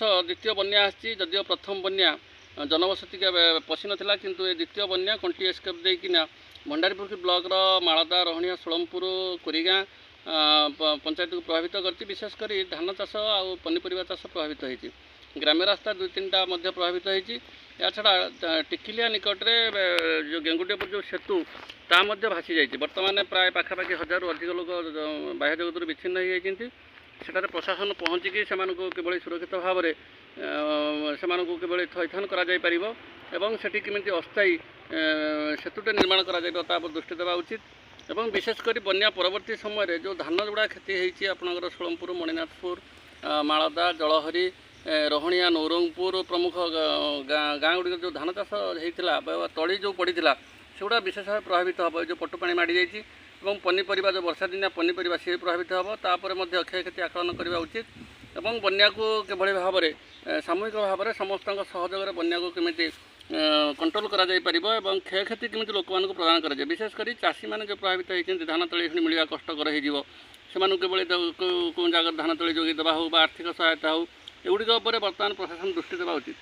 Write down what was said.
वर्ष द्वितीय बन्या आसी जदिव प्रथम बन्या जनबसती के पशि नाला किंतु ये द्वितीय बन्या कंटी एस्केप देकिना भंडारीपुर ब्लॉक मालदा रोहणिया सोलमपुर कोरीगाँ पंचायत को प्रभावित करती विशेषकर धान चाष आ पनीपरिया चाष प्रभावित होती ग्राम्य रास्ता 2-3टा प्रभावित होती या छड़ा टिकिलिया निकट में जो गेंगुटियापुर जो सेतु ता भासी जाइए बर्तमान प्राय पाखापाखि 1000 अधिक लोक बाह्य जगत विच्छिन्न हो जाती सेठारे प्रशासन पहुँचिकी से सुरक्षित भाव में किभली थैथान कर सेठी केमिति अस्थायी सेतुटे निर्माण कर दृष्टि देवा उचित एवं विशेषकर बन्या परवर्ती समय जो धान गुड़ा क्षति होती आपणकर सोलमपुर मणिनाथपुर मालदा जलहरी रोहणिया नौरंगपुर प्रमुख गाँ गुड़िक जो धान चाष होता तली जो पड़ा सेगुड़ा विशेष भाव प्रभावित हम जो पटुपाणी माड़ी जाइए पनीपरिया जो वर्षा दिनिया पनीपरिया सी प्रभावित हम तापर क्षयक्षति आकलन करने उचित एवं बन्या को किभली भाव में सामूहिक भाव में समस्त सहयोग बन्या को केमिति कंट्रोल करा जाई परिबो एवं क्षयक्षति केमिति लोक मानक प्रदान करा जाय विशेषकर चाषी मैंने जो प्रभावित होती धान तली मिलवा कष्टकर हो किभली कौन जगह धान तली जोगी देवा हो आर्थिक सहायता हो एगुड़िक बर्तमान प्रशासन दृष्टि देवा उचित।